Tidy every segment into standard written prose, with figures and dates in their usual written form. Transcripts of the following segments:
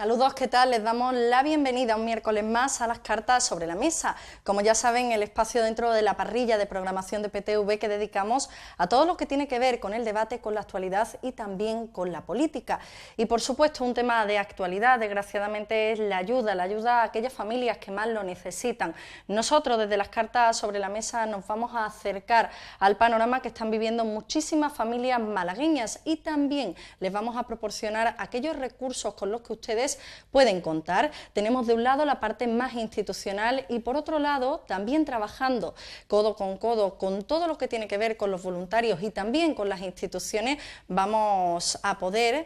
Saludos, ¿qué tal? Les damos la bienvenida un miércoles más a las cartas sobre la mesa. Como ya saben, el espacio dentro de la parrilla de programación de PTV que dedicamos a todo lo que tiene que ver con el debate, con la actualidad y también con la política. Y por supuesto, un tema de actualidad, desgraciadamente, es la ayuda a aquellas familias que más lo necesitan. Nosotros, desde las cartas sobre la mesa, nos vamos a acercar al panorama que están viviendo muchísimas familias malagueñas y también les vamos a proporcionar aquellos recursos con los que ustedes pueden contar. Tenemos de un lado la parte más institucional y por otro lado también trabajando codo con todo lo que tiene que ver con los voluntarios y también con las instituciones. Vamos a poder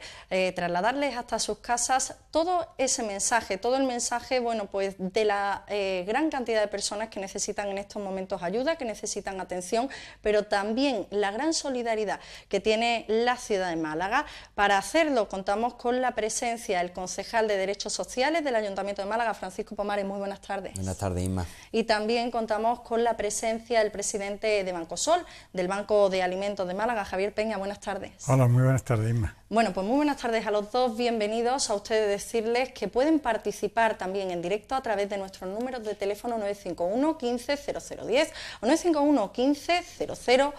trasladarles hasta sus casas todo ese mensaje, todo el mensaje, bueno, pues de la gran cantidad de personas que necesitan en estos momentos ayuda, que necesitan atención, pero también la gran solidaridad que tiene la ciudad de Málaga. Para hacerlo contamos con la presencia del concejal de Derechos Sociales del Ayuntamiento de Málaga, Francisco Pomares. Muy buenas tardes. Buenas tardes, Inma. Y también contamos con la presencia del presidente de Bancosol, del Banco de Alimentos de Málaga, Javier Peña. Buenas tardes. Hola, muy buenas tardes, Inma. Bueno, pues muy buenas tardes a los dos, bienvenidos. A ustedes decirles que pueden participar también en directo a través de nuestros números de teléfono 951 15 0010 o 951 15 0011.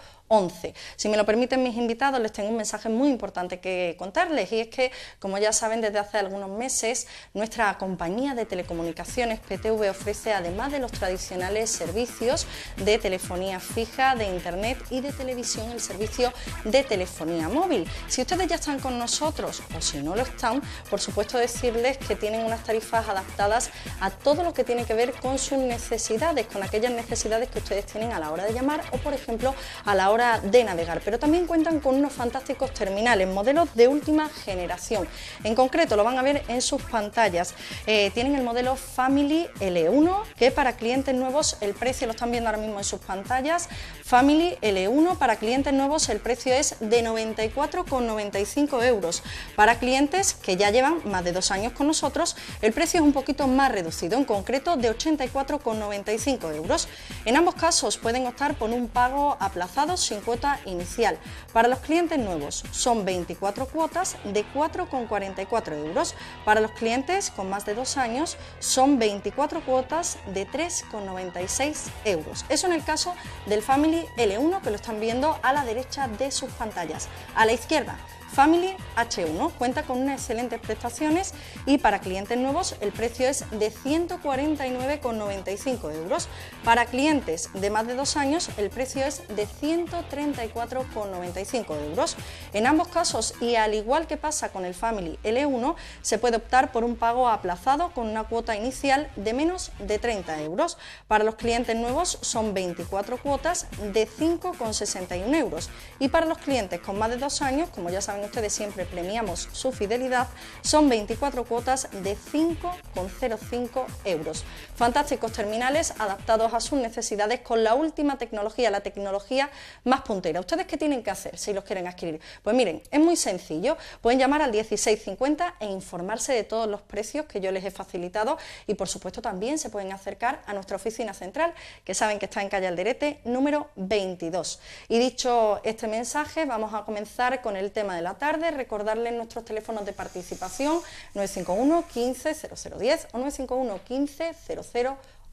Si me lo permiten mis invitados, les tengo un mensaje muy importante que contarles, y es que, como ya saben, desde hace algunos meses nuestra compañía de telecomunicaciones PTV ofrece, además de los tradicionales servicios de telefonía fija, de internet y de televisión, el servicio de telefonía móvil. Si ustedes ya están con nosotros o si no lo están, por supuesto decirles que tienen unas tarifas adaptadas a todo lo que tiene que ver con sus necesidades, con aquellas necesidades que ustedes tienen a la hora de llamar o, por ejemplo, a la hora de navegar. Pero también cuentan con unos fantásticos terminales, modelos de última generación. En concreto, lo van a ver en sus pantallas. Tienen el modelo Family L1, que para clientes nuevos el precio, lo están viendo ahora mismo en sus pantallas, Family L1 para clientes nuevos el precio es de 94,95 €. Para clientes que ya llevan más de 2 años con nosotros, el precio es un poquito más reducido, en concreto de 84,95 €. En ambos casos pueden optar por un pago aplazado sin cuota inicial. Para los clientes nuevos son 24 cuotas de 4,44 €. Para los clientes con más de 2 años son 24 cuotas de 3,96 €. Eso en el caso del Family L1, que lo están viendo a la derecha de sus pantallas. A la izquierda, Family H1 cuenta con unas excelentes prestaciones y para clientes nuevos el precio es de 149,95 €. Para clientes de más de 2 años el precio es de 134,95 €. En ambos casos, y al igual que pasa con el Family L1, se puede optar por un pago aplazado con una cuota inicial de menos de 30 €. Para los clientes nuevos son 24 cuotas de 5,61 € y para los clientes con más de 2 años, como ya saben ustedes, siempre premiamos su fidelidad, son 24 cuotas de 5,05 €. Fantásticos terminales adaptados a sus necesidades con la última tecnología, la tecnología más puntera. ¿Ustedes qué tienen que hacer si los quieren adquirir? Pues miren, es muy sencillo, pueden llamar al 1650 e informarse de todos los precios que yo les he facilitado y por supuesto también se pueden acercar a nuestra oficina central, que saben que está en calle Alderete número 22. Y dicho este mensaje, vamos a comenzar con el tema de la tarde. Recordarles nuestros teléfonos de participación 951 15 0010 o 951 15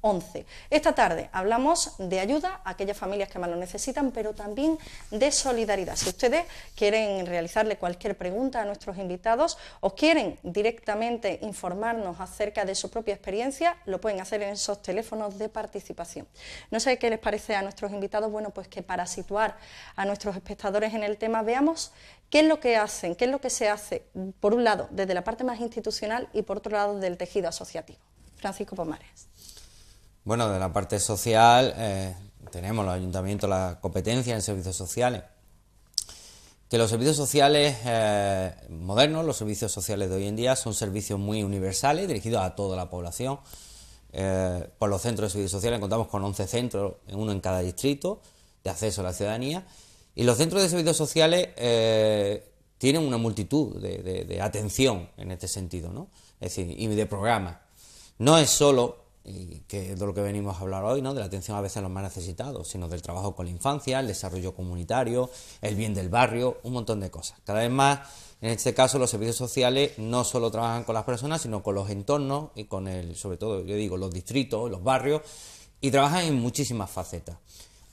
0011. Esta tarde hablamos de ayuda a aquellas familias que más lo necesitan, pero también de solidaridad. Si ustedes quieren realizarle cualquier pregunta a nuestros invitados o quieren directamente informarnos acerca de su propia experiencia, lo pueden hacer en esos teléfonos de participación. No sé qué les parece a nuestros invitados. Bueno, pues que para situar a nuestros espectadores en el tema, veamos qué es lo que hacen, qué es lo que se hace, por un lado, desde la parte más institucional y por otro lado, del tejido asociativo. Francisco Pomares. Bueno, de la parte social tenemos los ayuntamientos la competencia en servicios sociales. Que los servicios sociales modernos, los servicios sociales de hoy en día, son servicios muy universales, dirigidos a toda la población. Por los centros de servicios sociales contamos con 11 centros, uno en cada distrito, de acceso a la ciudadanía. Y los centros de servicios sociales tienen una multitud de atención en este sentido, ¿no? Es decir, y de programas. No es solo y que es de lo que venimos a hablar hoy, ¿no? De la atención a veces a los más necesitados, sino del trabajo con la infancia, el desarrollo comunitario, el bien del barrio, un montón de cosas. Cada vez más, en este caso, los servicios sociales no solo trabajan con las personas, sino con los entornos y con sobre todo, yo digo, los distritos, los barrios, y trabajan en muchísimas facetas.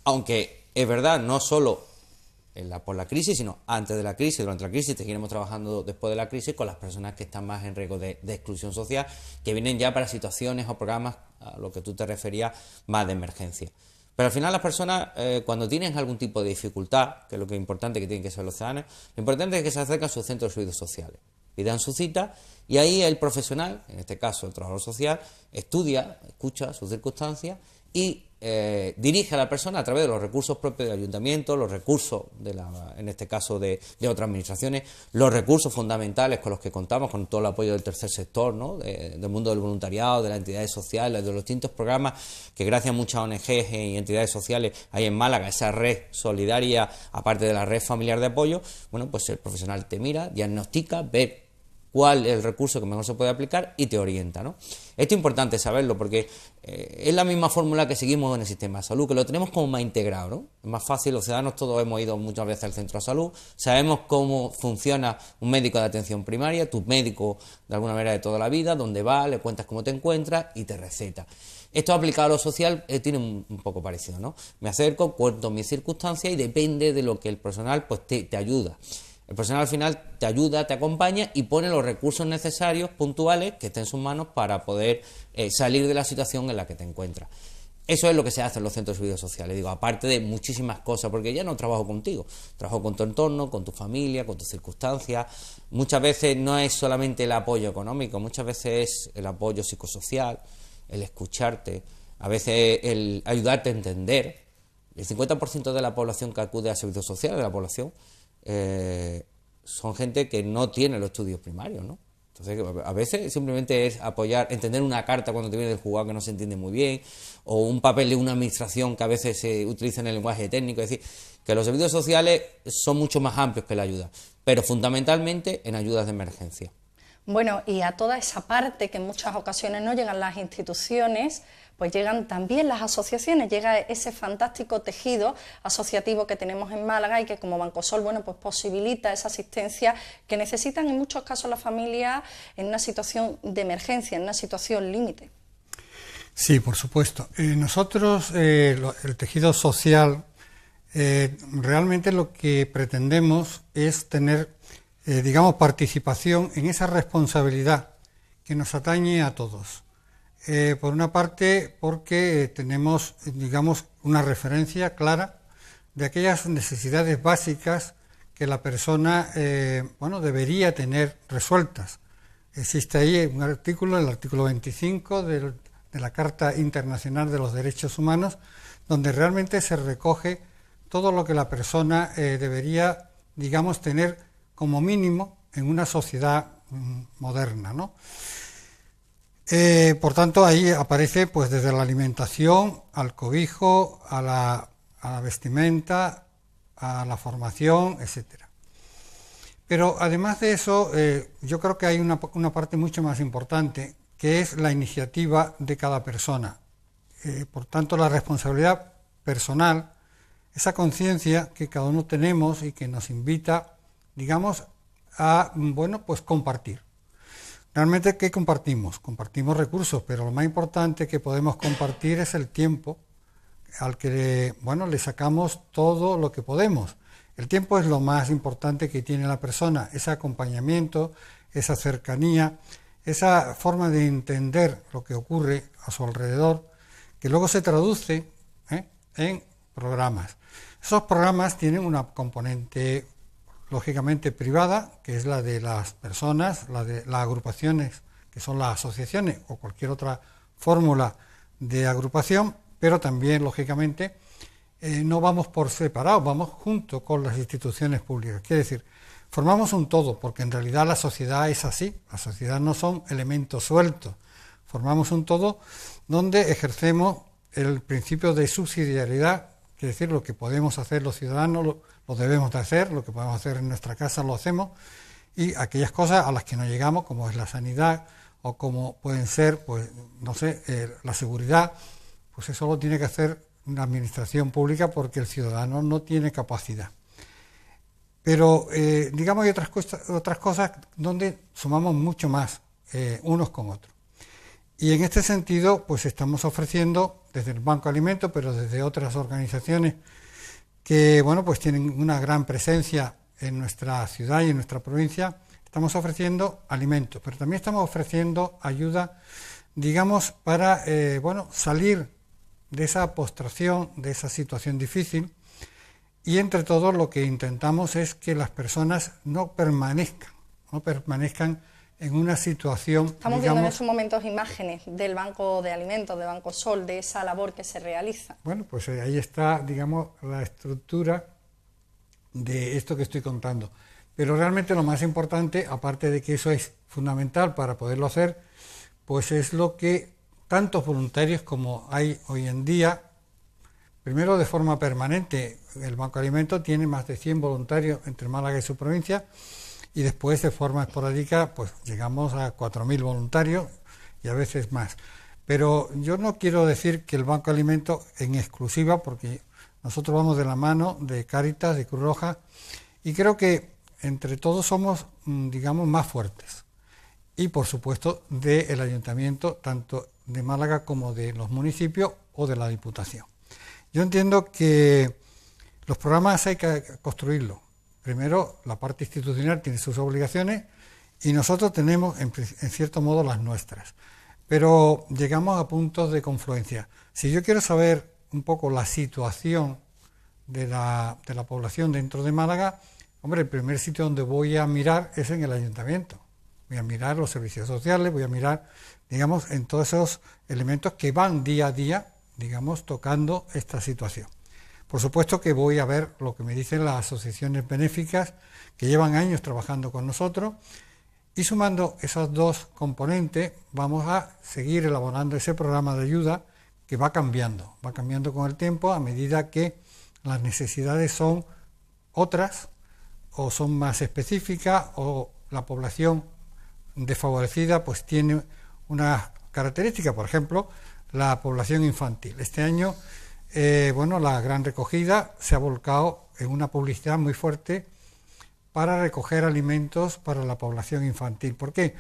Aunque es verdad, no solo por la crisis, sino antes de la crisis, durante la crisis, seguiremos trabajando después de la crisis con las personas que están más en riesgo de exclusión social, que vienen ya para situaciones o programas a lo que tú te referías más de emergencia. Pero al final las personas, cuando tienen algún tipo de dificultad, que es lo que es importante que tienen que ser los ciudadanos, lo importante es que se acerquen a sus centros de servicios sociales, pidan su cita y ahí el profesional, en este caso el trabajador social, estudia, escucha sus circunstancias y dirige a la persona a través de los recursos propios del ayuntamiento, los recursos, en este caso de otras administraciones, los recursos fundamentales con los que contamos, con todo el apoyo del tercer sector, ¿no? Del mundo del voluntariado, de las entidades sociales, de los distintos programas que gracias a muchas ONGs y entidades sociales hay en Málaga, esa red solidaria, aparte de la red familiar de apoyo, bueno, pues el profesional te mira, diagnostica, ve cuál es el recurso que mejor se puede aplicar y te orienta, ¿no? Esto es importante saberlo porque es la misma fórmula que seguimos en el sistema de salud, que lo tenemos como más integrado, ¿no? Es más fácil, los ciudadanos todos hemos ido muchas veces al centro de salud, sabemos cómo funciona un médico de atención primaria, tu médico de alguna manera de toda la vida, dónde va, le cuentas cómo te encuentras y te receta. Esto aplicado a lo social tiene un poco parecido, ¿no? Me acerco, cuento mis circunstancias y depende de lo que el personal pues te ayuda. El profesional al final te ayuda, te acompaña y pone los recursos necesarios, puntuales, que estén en sus manos para poder salir de la situación en la que te encuentras. Eso es lo que se hace en los centros de servicios sociales, digo, aparte de muchísimas cosas, porque ya no trabajo contigo, trabajo con tu entorno, con tu familia, con tus circunstancias. Muchas veces no es solamente el apoyo económico, muchas veces es el apoyo psicosocial, el escucharte, a veces el ayudarte a entender. El 50% de la población que acude a servicios sociales, de la población, son gente que no tiene los estudios primarios, ¿no? Entonces, a veces simplemente es apoyar, entender una carta cuando te viene del juzgado que no se entiende muy bien, o un papel de una administración que a veces se utiliza en el lenguaje técnico. Es decir, que los servicios sociales son mucho más amplios que la ayuda, pero fundamentalmente en ayudas de emergencia. Bueno, y a toda esa parte que en muchas ocasiones no llegan las instituciones, pues llegan también las asociaciones, llega ese fantástico tejido asociativo que tenemos en Málaga y que como Bancosol, bueno, pues posibilita esa asistencia que necesitan en muchos casos las familias en una situación de emergencia, en una situación límite. Sí, por supuesto. Nosotros, el tejido social, realmente lo que pretendemos es tener digamos, participación en esa responsabilidad que nos atañe a todos. Por una parte, porque tenemos, digamos, una referencia clara de aquellas necesidades básicas que la persona, bueno, debería tener resueltas. Existe ahí un artículo, el artículo 25 de la Carta Internacional de los Derechos Humanos, donde realmente se recoge todo lo que la persona debería, digamos, tener como mínimo en una sociedad moderna, ¿no? Por tanto, ahí aparece pues desde la alimentación, al cobijo, a la vestimenta, a la formación, etcétera. Pero además de eso, yo creo que hay una parte mucho más importante, que es la iniciativa de cada persona. Por tanto, la responsabilidad personal, esa conciencia que cada uno tenemos y que nos invita, digamos, a, bueno, pues compartir. Realmente, ¿qué compartimos? Compartimos recursos, pero lo más importante que podemos compartir es el tiempo al que, bueno, le sacamos todo lo que podemos. El tiempo es lo más importante que tiene la persona, ese acompañamiento, esa cercanía, esa forma de entender lo que ocurre a su alrededor, que luego se traduce en programas. Esos programas tienen una componente lógicamente privada, que es la de las personas, la de las agrupaciones, que son las asociaciones o cualquier otra fórmula de agrupación, pero también, lógicamente, no vamos por separado, vamos junto con las instituciones públicas. Quiere decir, formamos un todo, porque en realidad la sociedad es así, la sociedad no son elementos sueltos, formamos un todo donde ejercemos el principio de subsidiariedad, quiere decir, lo que podemos hacer los ciudadanos lo debemos de hacer, lo que podemos hacer en nuestra casa lo hacemos, y aquellas cosas a las que no llegamos, como es la sanidad o como pueden ser, pues, no sé, la seguridad, pues eso lo tiene que hacer la administración pública porque el ciudadano no tiene capacidad. Pero, digamos, hay otras cosas donde sumamos mucho más unos con otros. Y en este sentido, pues estamos ofreciendo desde el Banco de Alimentos, pero desde otras organizaciones que, bueno, pues tienen una gran presencia en nuestra ciudad y en nuestra provincia, estamos ofreciendo alimentos, pero también estamos ofreciendo ayuda, digamos, para, bueno, salir de esa postración, de esa situación difícil, y entre todos lo que intentamos es que las personas no permanezcan en una situación, Estamos viendo en estos momentos imágenes del Banco de Alimentos, de Banco Sol, de esa labor que se realiza. Bueno, pues ahí está, digamos, la estructura de esto que estoy contando. Pero realmente lo más importante, aparte de que eso es fundamental para poderlo hacer, pues es lo que tantos voluntarios como hay hoy en día, primero de forma permanente, el Banco de Alimentos tiene más de 100 voluntarios entre Málaga y su provincia, y después de forma esporádica pues llegamos a 4.000 voluntarios y a veces más. Pero yo no quiero decir que el Banco de Alimentos en exclusiva, porque nosotros vamos de la mano de Cáritas, de Cruz Roja, y creo que entre todos somos, digamos, más fuertes. Y por supuesto del Ayuntamiento, tanto de Málaga como de los municipios o de la Diputación. Yo entiendo que los programas hay que construirlos. Primero, la parte institucional tiene sus obligaciones y nosotros tenemos, en cierto modo, las nuestras. Pero llegamos a puntos de confluencia. Si yo quiero saber un poco la situación de la población dentro de Málaga, hombre, el primer sitio donde voy a mirar es en el Ayuntamiento. Voy a mirar los servicios sociales, voy a mirar, digamos, en todos esos elementos que van día a día, digamos, tocando esta situación. Por supuesto que voy a ver lo que me dicen las asociaciones benéficas que llevan años trabajando con nosotros y sumando esos dos componentes vamos a seguir elaborando ese programa de ayuda que va cambiando con el tiempo a medida que las necesidades son otras o son más específicas o la población desfavorecida pues tiene una característica, por ejemplo, la población infantil. Este año bueno, la gran recogida se ha volcado en una publicidad muy fuerte para recoger alimentos para la población infantil. ¿Por qué?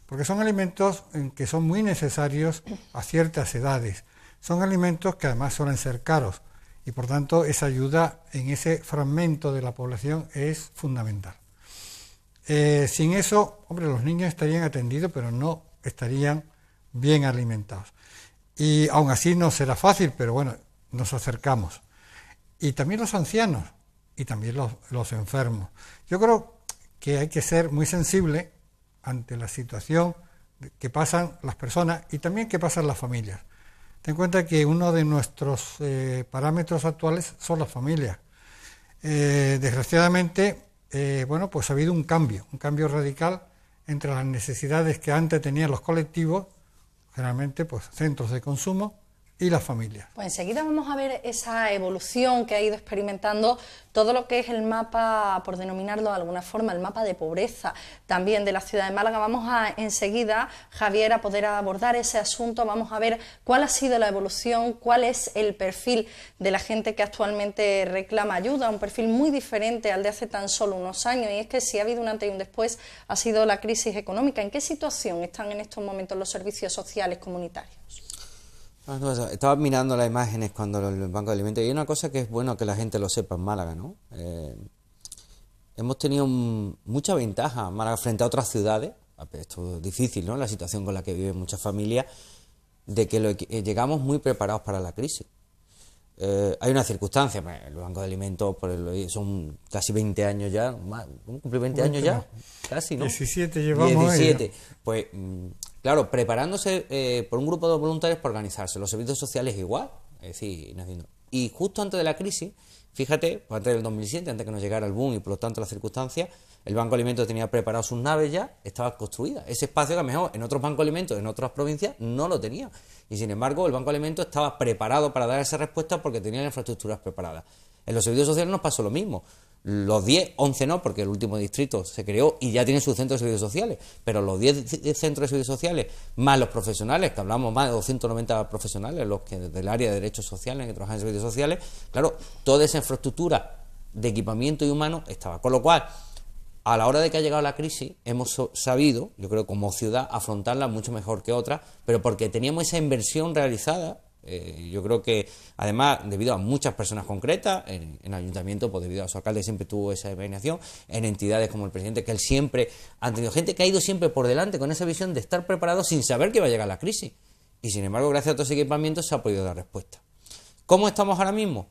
Porque son alimentos que son muy necesarios a ciertas edades. Son alimentos que además suelen ser caros y por tanto esa ayuda en ese fragmento de la población es fundamental. Sin eso, hombre, los niños estarían atendidos pero no estarían bien alimentados. Y aún así no será fácil, pero bueno, nos acercamos. Y también los ancianos y también los enfermos. Yo creo que hay que ser muy sensible ante la situación que pasan las personas y también que pasan las familias. Ten en cuenta que uno de nuestros parámetros actuales son las familias. Desgraciadamente, bueno, pues ha habido un cambio radical entre las necesidades que antes tenían los colectivos, generalmente pues centros de consumo, y las familias. Pues enseguida vamos a ver esa evolución que ha ido experimentando todo lo que es el mapa, por denominarlo de alguna forma, el mapa de pobreza también de la ciudad de Málaga. Vamos a enseguida, Javier, a poder abordar ese asunto, vamos a ver cuál ha sido la evolución, cuál es el perfil de la gente que actualmente reclama ayuda, un perfil muy diferente al de hace tan solo unos años, y es que si ha habido un antes y un después ha sido la crisis económica. ¿En qué situación están en estos momentos los servicios sociales comunitarios? Estaba mirando las imágenes cuando el Banco de Alimentos y hay una cosa que es bueno que la gente lo sepa en Málaga, ¿no? Hemos tenido mucha ventaja en Málaga frente a otras ciudades, esto es difícil, ¿no? La situación con la que viven muchas familias, de que llegamos muy preparados para la crisis. Hay una circunstancia, el Banco de Alimentos son casi 20 años ya, ¿cumplir 20 años ya? Casi, ¿no? 17 llevamos. 17, pues claro, preparándose por un grupo de voluntarios para organizarse, los servicios sociales igual, es decir, y justo antes de la crisis, fíjate, pues antes del 2007, antes que nos llegara el boom y por lo tanto las circunstancias, el Banco de Alimentos tenía preparado sus naves ya, estaban construidas. Ese espacio que a lo mejor en otros bancos de alimentos, en otras provincias, no lo tenía. Y sin embargo, el Banco de Alimentos estaba preparado para dar esa respuesta porque tenía las infraestructuras preparadas. En los servicios sociales nos pasó lo mismo. Los 10, 11 no, porque el último distrito se creó y ya tiene su centro de servicios sociales, pero los 10 centros de servicios sociales, más los profesionales, que hablamos más de 290 profesionales, los que del área de derechos sociales, que trabajan en servicios sociales, claro, toda esa infraestructura de equipamiento y humano estaba. Con lo cual, a la hora de que ha llegado la crisis, hemos sabido, yo creo como ciudad, afrontarla mucho mejor que otras, pero porque teníamos esa inversión realizada. Yo creo que, además, debido a muchas personas concretas, en el ayuntamiento, pues debido a su alcalde siempre tuvo esa imaginación, en entidades como el presidente, que él siempre han tenido gente que ha ido siempre por delante con esa visión de estar preparado sin saber que va a llegar la crisis. Y sin embargo, gracias a todos esos equipamientos se ha podido dar respuesta. ¿Cómo estamos ahora mismo?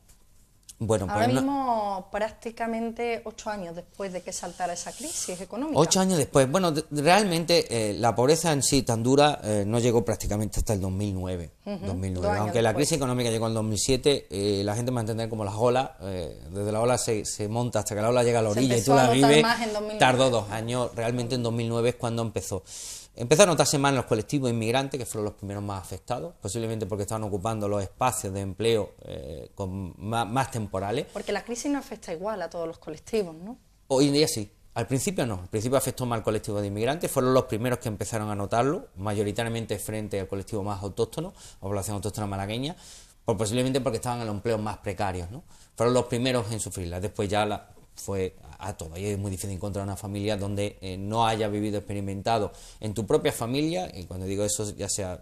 Bueno, ahora mismo prácticamente 8 años después de que saltara esa crisis económica. 8 años después. Bueno, realmente la pobreza en sí tan dura no llegó prácticamente hasta el 2009. 2009. Aunque la crisis económica llegó en 2007, la gente va a entender como las olas, desde la ola se monta hasta que la ola llega a la orilla y tú la vives, tardó 2 años, realmente en 2009 es cuando empezó. Empezó a notarse más en los colectivos inmigrantes, que fueron los primeros más afectados, posiblemente porque estaban ocupando los espacios de empleo más temporales. Porque la crisis no afecta igual a todos los colectivos, ¿no? Hoy en día sí. Al principio no. Al principio afectó más al colectivo de inmigrantes, fueron los primeros que empezaron a notarlo, mayoritariamente frente al colectivo más autóctono, la población autóctona malagueña, posiblemente porque estaban en los empleos más precarios, ¿no? Fueron los primeros en sufrirla. Después ya fue a todo. Y es muy difícil encontrar una familia donde no haya vivido, experimentado en tu propia familia, y cuando digo eso, ya sea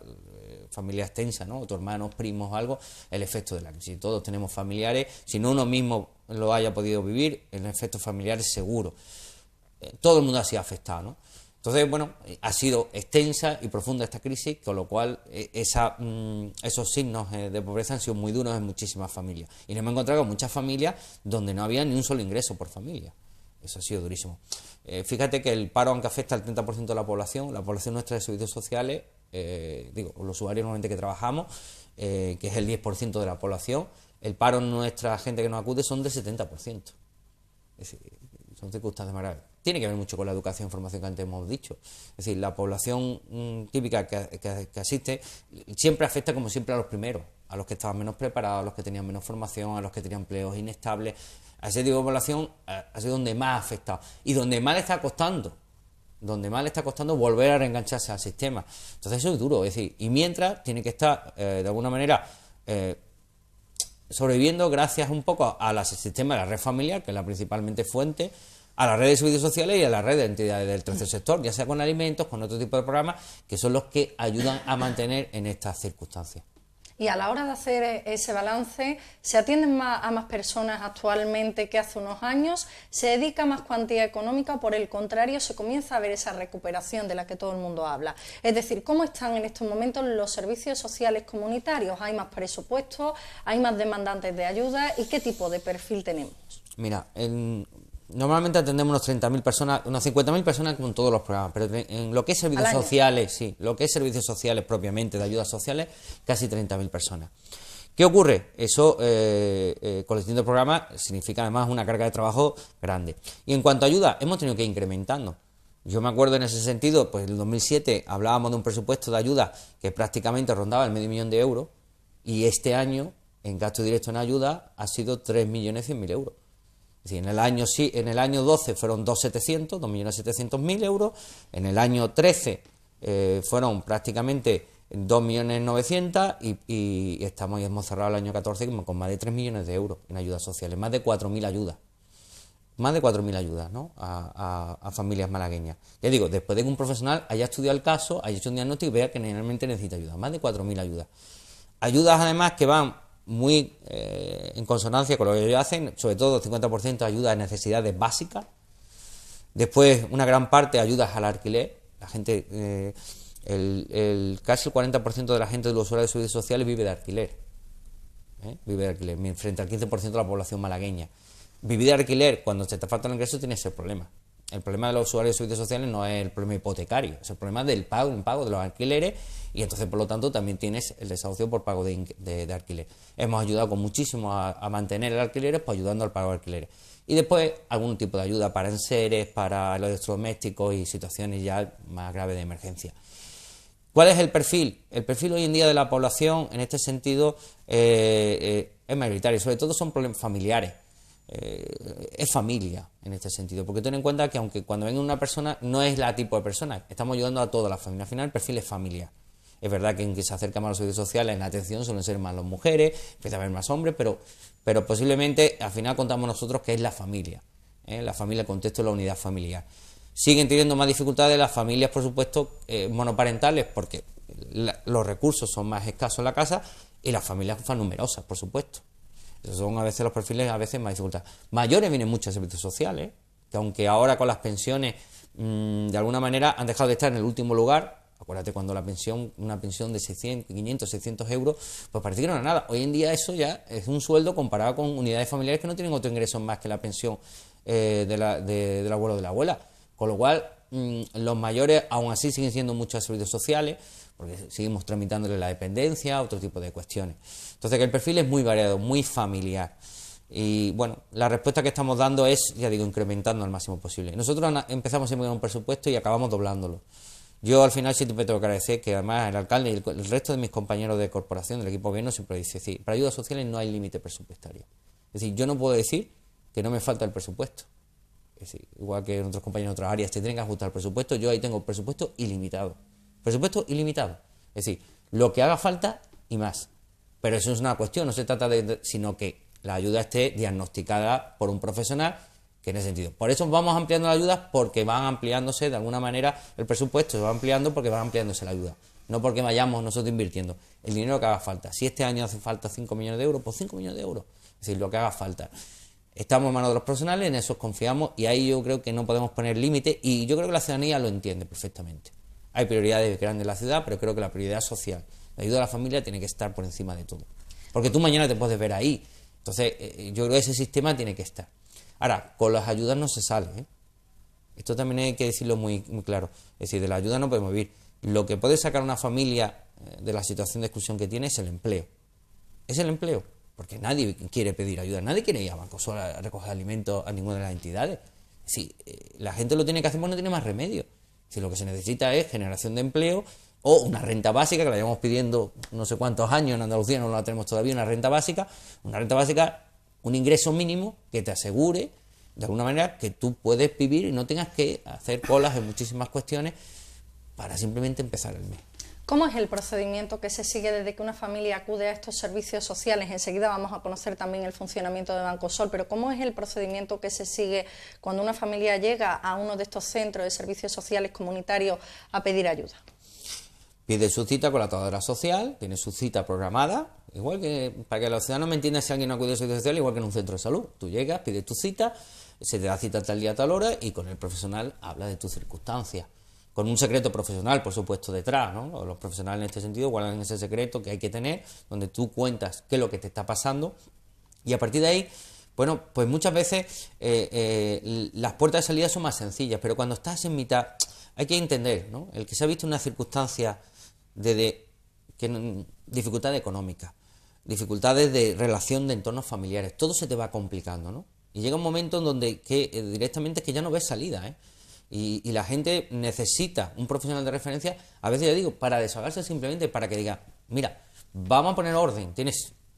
familia extensa, ¿no? O tus hermanos, primos, algo, el efecto de la crisis. Todos tenemos familiares, si no uno mismo lo haya podido vivir, el efecto familiar es seguro. Todo el mundo ha sido afectado, ¿no? Entonces, bueno, ha sido extensa y profunda esta crisis, con lo cual esos signos de pobreza han sido muy duros en muchísimas familias. Y nos hemos encontrado con muchas familias donde no había ni un solo ingreso por familia. Eso ha sido durísimo. Fíjate que el paro, aunque afecta al 30% de la población nuestra de servicios sociales, los usuarios normalmente que trabajamos, que es el 10% de la población, el paro en nuestra gente que nos acude son del 70%. Es decir, son circunstancias maravillosas. Tiene que ver mucho con la educación e información que antes hemos dicho. Es decir, la población típica que asiste siempre afecta como siempre a los primeros, a los que estaban menos preparados, a los que tenían menos formación, a los que tenían empleos inestables. A ese tipo de población ha sido donde más ha afectado y donde más le está costando. Volver a reengancharse al sistema. Entonces eso es duro, es decir, y mientras tiene que estar de alguna manera sobreviviendo gracias un poco al sistema de la red familiar, que es la principalmente fuente, a la red de servicios sociales y a la red de entidades del tercer sector, ya sea con alimentos, con otro tipo de programas, que son los que ayudan a mantener en estas circunstancias. Y a la hora de hacer ese balance, ¿se atienden a más personas actualmente que hace unos años? ¿Se dedica más cuantía económica o por el contrario se comienza a ver esa recuperación de la que todo el mundo habla? Es decir, ¿cómo están en estos momentos los servicios sociales comunitarios? ¿Hay más presupuestos? ¿Hay más demandantes de ayuda? ¿Y qué tipo de perfil tenemos? Mira, normalmente atendemos unos 30.000 personas, unos 50.000 personas con todos los programas, pero en lo que es servicios sociales, sí, lo que es servicios sociales propiamente, de ayudas sociales, casi 30.000 personas. ¿Qué ocurre? Eso, con los distintos programas, significa además una carga de trabajo grande. Y en cuanto a ayuda, hemos tenido que ir incrementando. Yo me acuerdo en ese sentido, pues en el 2007 hablábamos de un presupuesto de ayuda que prácticamente rondaba el $500.000 de euros, y este año, en gasto directo en ayuda, ha sido 3.100.000 euros. Es decir, en el año 12 fueron 2.700.000 euros, en el año 13 fueron prácticamente 2.900.000 y hemos cerrado el año 14 con más de 3 millones de euros en ayudas sociales, más de 4.000 ayudas. Más de 4.000 ayudas, ¿no? a familias malagueñas. Ya digo, después de que un profesional haya estudiado el caso, haya hecho un diagnóstico y vea que generalmente necesita ayuda. Más de 4.000 ayudas. Ayudas además que van muy en consonancia con lo que ellos hacen, sobre todo 50% ayuda a necesidades básicas, después una gran parte ayudas al alquiler. La gente, casi el 40% de la gente de los usuarios de servicios sociales vive de alquiler, frente al 15% de la población malagueña. Vivir de alquiler cuando te falta el ingreso tiene ese problema. El problema de los usuarios de servicios sociales no es el problema hipotecario, es el problema del impago de los alquileres, y entonces por lo tanto también tienes el desahucio por pago de alquiler. Hemos ayudado con muchísimo a mantener el alquiler, pues ayudando al pago de alquileres. Y después algún tipo de ayuda para enseres, para los electrodomésticos y situaciones ya más graves de emergencia. ¿Cuál es el perfil? El perfil hoy en día de la población en este sentido es mayoritario, sobre todo son problemas familiares. Es familia en este sentido, porque ten en cuenta que aunque cuando venga una persona no es la tipo de persona, estamos ayudando a toda la familia, al final el perfil es familiar. Es verdad que en que se acerca más a los servicios sociales en la atención suelen ser más las mujeres, empieza a haber más hombres, pero posiblemente al final contamos nosotros que es la familia, la familia, el contexto de la unidad familiar. Siguen teniendo más dificultades las familias, por supuesto, monoparentales, porque los recursos son más escasos en la casa y las familias son numerosas, por supuesto. Esos son a veces los perfiles, a veces más dificultades. Mayores vienen muchos servicios sociales, que aunque ahora con las pensiones de alguna manera han dejado de estar en el último lugar. Acuérdate cuando una pensión de 600, 500, 600 euros, pues parece que no era nada. Hoy en día eso ya es un sueldo comparado con unidades familiares que no tienen otro ingreso más que la pensión del abuelo o de la abuela. Con lo cual, los mayores aún así siguen siendo muchos servicios sociales, porque seguimos tramitándole la dependencia, otro tipo de cuestiones. Entonces, que el perfil es muy variado, muy familiar. Y bueno, la respuesta que estamos dando es, ya digo, incrementando al máximo posible. Nosotros empezamos siempre con un presupuesto y acabamos doblándolo. Yo al final siempre tengo que agradecer que además el alcalde y el resto de mis compañeros de corporación, del equipo de gobierno, siempre dice, sí, para ayudas sociales no hay límite presupuestario. Es decir, yo no puedo decir que no me falta el presupuesto. Es decir, igual que en otros compañeros en otras áreas te tienen que ajustar el presupuesto, yo ahí tengo presupuesto ilimitado. Presupuesto ilimitado. Es decir, lo que haga falta y más. Pero eso es una cuestión, no se trata sino que la ayuda esté diagnosticada por un profesional, que en ese sentido. Por eso vamos ampliando la ayuda, porque van ampliándose de alguna manera el presupuesto, se va ampliando porque va ampliándose la ayuda. No porque vayamos nosotros invirtiendo el dinero que haga falta. Si este año hace falta 5 millones de euros, pues 5 millones de euros. Es decir, lo que haga falta. Estamos en manos de los profesionales, en eso confiamos y ahí yo creo que no podemos poner límite y yo creo que la ciudadanía lo entiende perfectamente. Hay prioridades grandes en la ciudad, pero creo que la prioridad social, la ayuda a la familia tiene que estar por encima de todo. Porque tú mañana te puedes ver ahí. Entonces, yo creo que ese sistema tiene que estar. Ahora, con las ayudas no se sale, ¿eh? Esto también hay que decirlo muy, muy claro. Es decir, de la ayuda no podemos vivir. Lo que puede sacar una familia de la situación de exclusión que tiene es el empleo. Es el empleo. Porque nadie quiere pedir ayuda, nadie quiere ir a Banco Sol a recoger alimentos a ninguna de las entidades. Si la gente lo tiene que hacer, pues no tiene más remedio. Si lo que se necesita es generación de empleo o una renta básica, que la llevamos pidiendo no sé cuántos años en Andalucía, no la tenemos todavía, una renta básica, un ingreso mínimo que te asegure, de alguna manera, que tú puedes vivir y no tengas que hacer colas en muchísimas cuestiones para simplemente empezar el mes. ¿Cómo es el procedimiento que se sigue desde que una familia acude a estos servicios sociales? Enseguida vamos a conocer también el funcionamiento de Banco Sol, pero ¿cómo es el procedimiento que se sigue cuando una familia llega a uno de estos centros de servicios sociales comunitarios a pedir ayuda? Pide su cita con la trabajadora social, tiene su cita programada, igual que para que los ciudadanos me entiendan si alguien no acude a servicios sociales, igual que en un centro de salud. Tú llegas, pides tu cita, se te da cita tal día, tal hora y con el profesional habla de tus circunstancias. Con un secreto profesional, por supuesto, detrás, ¿no? Los profesionales en este sentido guardan ese secreto que hay que tener, donde tú cuentas qué es lo que te está pasando y a partir de ahí, bueno, pues muchas veces las puertas de salida son más sencillas, pero cuando estás en mitad hay que entender, ¿no? El que se ha visto una circunstancia dificultades económicas, dificultades de relación de entornos familiares, todo se te va complicando, ¿no? Y llega un momento en donde directamente es que ya no ves salida, ¿eh? Y la gente necesita un profesional de referencia, a veces ya digo, para desahogarse simplemente, para que diga, mira, vamos a poner orden,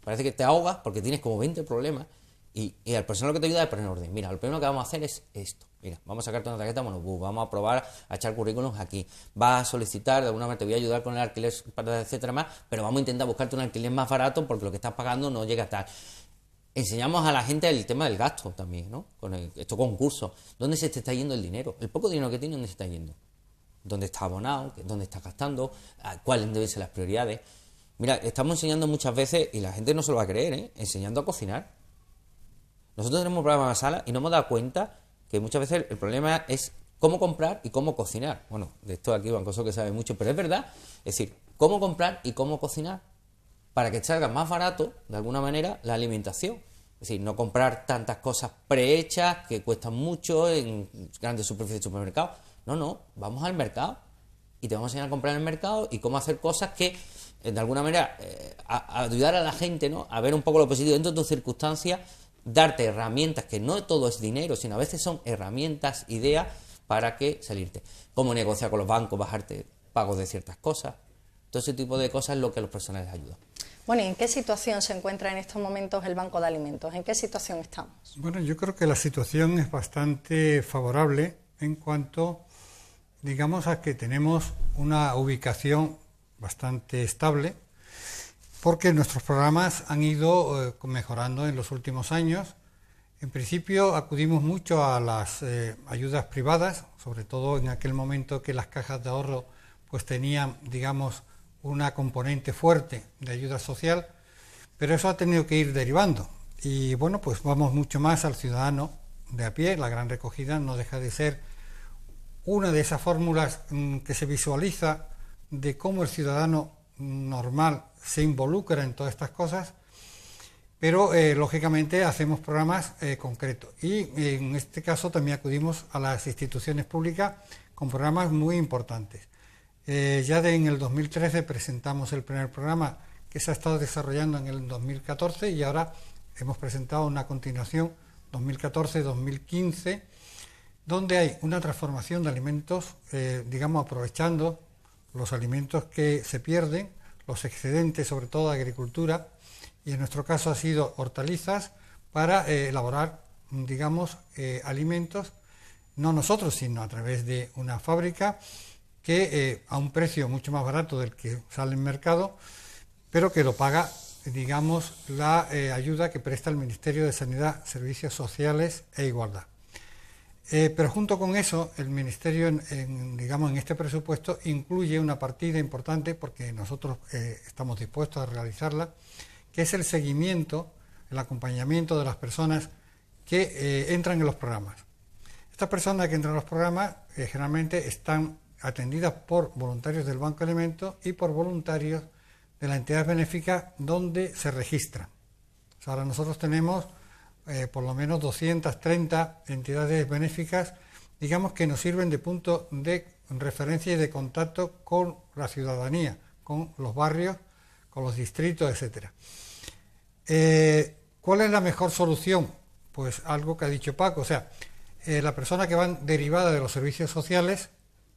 parece que te ahogas porque tienes como 20 problemas y al personal que te ayuda es poner orden. Mira, lo primero que vamos a hacer es esto, mira, vamos a sacarte una tarjeta monobús, vamos a probar a echar currículums aquí, vas a solicitar, de alguna manera te voy a ayudar con el alquiler, etcétera más, pero vamos a intentar buscarte un alquiler más barato porque lo que estás pagando no llega a tal. Enseñamos a la gente el tema del gasto también, ¿no? Con estos concursos. ¿Dónde se te está yendo el dinero? El poco dinero que tiene, ¿dónde se está yendo? ¿Dónde está abonado? ¿Dónde está gastando? ¿Cuáles deben ser las prioridades? Mira, estamos enseñando muchas veces, y la gente no se lo va a creer, ¿eh? Enseñando a cocinar. Nosotros tenemos un programa en la sala y nos hemos dado cuenta que muchas veces el problema es cómo comprar y cómo cocinar. Bueno, de esto aquí Banco Sol que sabe mucho, pero es verdad. Es decir, cómo comprar y cómo cocinar, para que salga más barato, de alguna manera, la alimentación. Es decir, no comprar tantas cosas prehechas que cuestan mucho en grandes superficies de supermercados. No, vamos al mercado y te vamos a enseñar a comprar en el mercado y cómo hacer cosas que, de alguna manera, ayudar a la gente, ¿no?, a ver un poco lo positivo dentro de tus circunstancias, darte herramientas, que no todo es dinero, sino a veces son herramientas, ideas, para que salirte. Cómo negociar con los bancos, bajarte pagos de ciertas cosas. Todo ese tipo de cosas es lo que a los profesionales ayuda. Bueno, ¿y en qué situación se encuentra en estos momentos el Banco de Alimentos? ¿En qué situación estamos? Bueno, yo creo que la situación es bastante favorable en cuanto, digamos, a que tenemos una ubicación bastante estable, porque nuestros programas han ido mejorando en los últimos años. En principio acudimos mucho a las ayudas privadas, sobre todo en aquel momento que las cajas de ahorro pues tenían, digamos, una componente fuerte de ayuda social, pero eso ha tenido que ir derivando. Y bueno, pues vamos mucho más al ciudadano de a pie. La gran recogida no deja de ser una de esas fórmulas que se visualiza de cómo el ciudadano normal se involucra en todas estas cosas, pero lógicamente hacemos programas concretos y en este caso también acudimos a las instituciones públicas con programas muy importantes. En el 2013 presentamos el primer programa que se ha estado desarrollando en el 2014 y ahora hemos presentado una continuación 2014-2015 donde hay una transformación de alimentos, digamos aprovechando los alimentos que se pierden, los excedentes sobre todo de agricultura, y en nuestro caso ha sido hortalizas para elaborar, digamos, alimentos, no nosotros, sino a través de una fábrica que a un precio mucho más barato del que sale en mercado, pero que lo paga, digamos, la ayuda que presta el Ministerio de Sanidad, Servicios Sociales e Igualdad. Pero junto con eso, el Ministerio, digamos, en este presupuesto incluye una partida importante, porque nosotros estamos dispuestos a realizarla, que es el seguimiento, el acompañamiento de las personas que entran en los programas. Estas personas que entran en los programas generalmente están atendidas por voluntarios del Banco de Alimentos y por voluntarios de la entidad benéfica donde se registran. O sea, ahora nosotros tenemos por lo menos 230 entidades benéficas, digamos, que nos sirven de punto de referencia y de contacto con la ciudadanía, con los barrios, con los distritos, etcétera. ¿Cuál es la mejor solución? Pues algo que ha dicho Paco, o sea, las personas que van derivadas de los servicios sociales,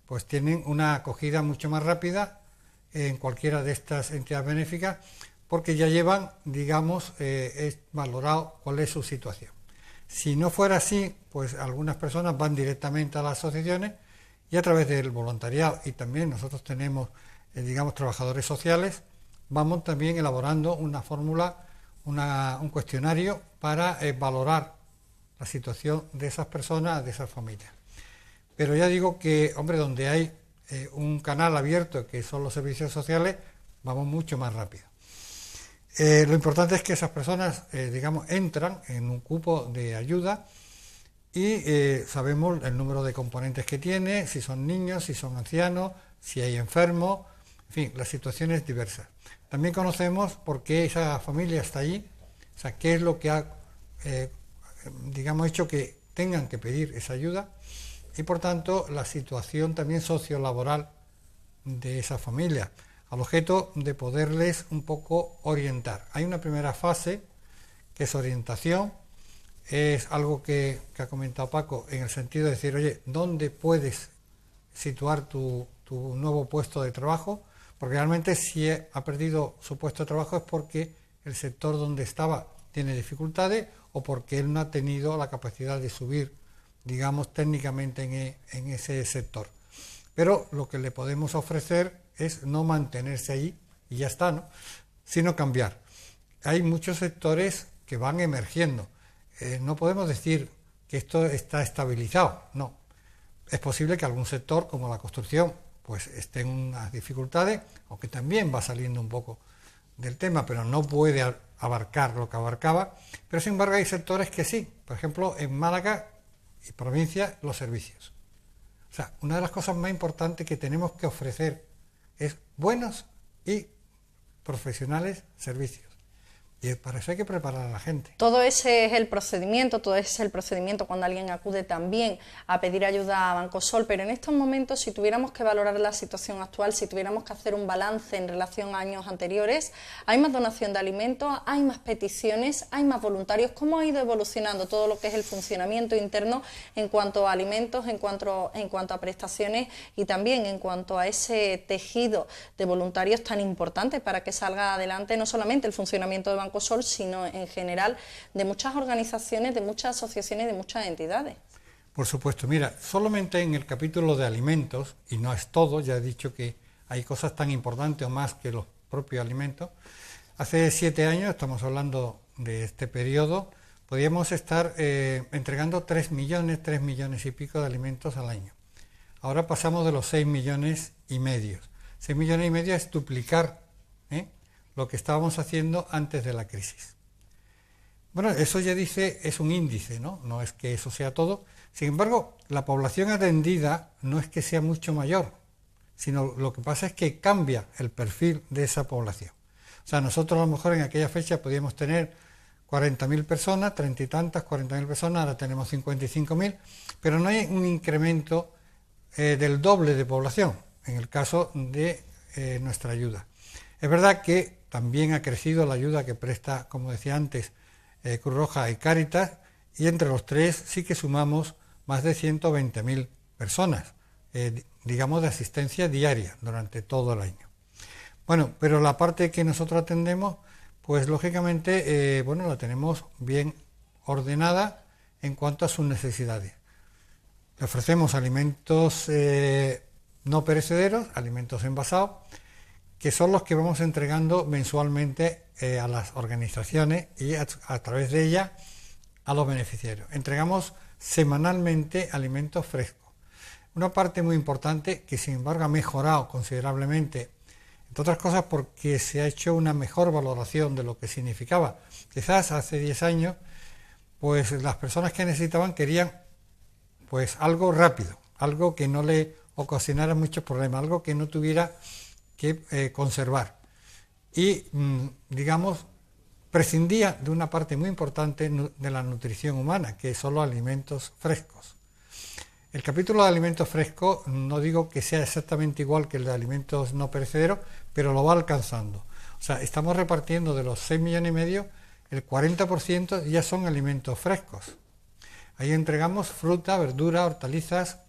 pues tienen una acogida mucho más rápida en cualquiera de estas entidades benéficas, porque ya llevan, digamos, es valorado cuál es su situación. Si no fuera así, pues algunas personas van directamente a las asociaciones y a través del voluntariado, y también nosotros tenemos, digamos, trabajadores sociales, vamos también elaborando una fórmula, un cuestionario para valorar la situación de esas personas, de esas familias. Pero ya digo que, hombre, donde hay un canal abierto que son los servicios sociales, vamos mucho más rápido. Lo importante es que esas personas, digamos, entran en un cupo de ayuda y sabemos el número de componentes que tiene, si son niños, si son ancianos, si hay enfermos, en fin, las situaciones diversas. También conocemos por qué esa familia está allí, o sea, qué es lo que ha, digamos, hecho que tengan que pedir esa ayuda y, por tanto, la situación también sociolaboral de esa familia, al objeto de poderles un poco orientar. Hay una primera fase que es orientación, es algo que ha comentado Paco en el sentido de decir, oye, ¿dónde puedes situar tu nuevo puesto de trabajo? Porque realmente si ha perdido su puesto de trabajo es porque el sector donde estaba tiene dificultades o porque él no ha tenido la capacidad de subir, digamos, técnicamente en ese sector. Pero lo que le podemos ofrecer es no mantenerse ahí y ya está, ¿no?, sino cambiar. Hay muchos sectores que van emergiendo. No podemos decir que esto está estabilizado, no. Es posible que algún sector, como la construcción, pues esté en unas dificultades, aunque también va saliendo un poco del tema, pero no puede abarcar lo que abarcaba. Pero sin embargo hay sectores que sí. Por ejemplo, en Málaga y provincia, los servicios. O sea, una de las cosas más importantes que tenemos que ofrecer es buenos y profesionales servicios. Y para eso hay que preparar a la gente. Todo ese es el procedimiento, cuando alguien acude también a pedir ayuda a Bancosol, pero en estos momentos, si tuviéramos que valorar la situación actual, si tuviéramos que hacer un balance en relación a años anteriores, hay más donación de alimentos, hay más peticiones, hay más voluntarios. ¿Cómo ha ido evolucionando todo lo que es el funcionamiento interno en cuanto a alimentos, en cuanto a prestaciones y también en cuanto a ese tejido de voluntarios tan importante para que salga adelante no solamente el funcionamiento de Bancosol, sino en general de muchas organizaciones, de muchas asociaciones, de muchas entidades? Por supuesto, mira, solamente en el capítulo de alimentos, y no es todo, ya he dicho que hay cosas tan importantes o más que los propios alimentos. Hace 7 años, estamos hablando de este periodo, podíamos estar entregando 3 millones y pico de alimentos al año. Ahora pasamos de los 6,5 millones. 6,5 millones es duplicar lo que estábamos haciendo antes de la crisis. Bueno, eso ya dice, es un índice, ¿no? No es que eso sea todo. Sin embargo, la población atendida no es que sea mucho mayor, sino lo que pasa es que cambia el perfil de esa población. O sea, nosotros a lo mejor en aquella fecha podíamos tener 40.000 personas, 30 y tantas, 40.000 personas, ahora tenemos 55.000, pero no hay un incremento del doble de población en el caso de nuestra ayuda. Es verdad que también ha crecido la ayuda que presta, como decía antes, Cruz Roja y Cáritas, y entre los tres sí que sumamos más de 120.000 personas, digamos, de asistencia diaria durante todo el año. Bueno, pero la parte que nosotros atendemos, pues lógicamente, bueno, la tenemos bien ordenada en cuanto a sus necesidades. Le ofrecemos alimentos no perecederos, alimentos envasados, que son los que vamos entregando mensualmente a las organizaciones y a través de ellas a los beneficiarios. Entregamos semanalmente alimentos frescos. Una parte muy importante que sin embargo ha mejorado considerablemente, entre otras cosas porque se ha hecho una mejor valoración de lo que significaba. Quizás hace 10 años, pues las personas que necesitaban querían pues algo rápido, algo que no le ocasionara muchos problemas, algo que no tuviera que conservar. Y, digamos, prescindía de una parte muy importante de la nutrición humana, que son los alimentos frescos. El capítulo de alimentos frescos no digo que sea exactamente igual que el de alimentos no perecederos, pero lo va alcanzando. O sea, estamos repartiendo de los 6,5 millones, el 40% ya son alimentos frescos. Ahí entregamos fruta, verdura, hortalizas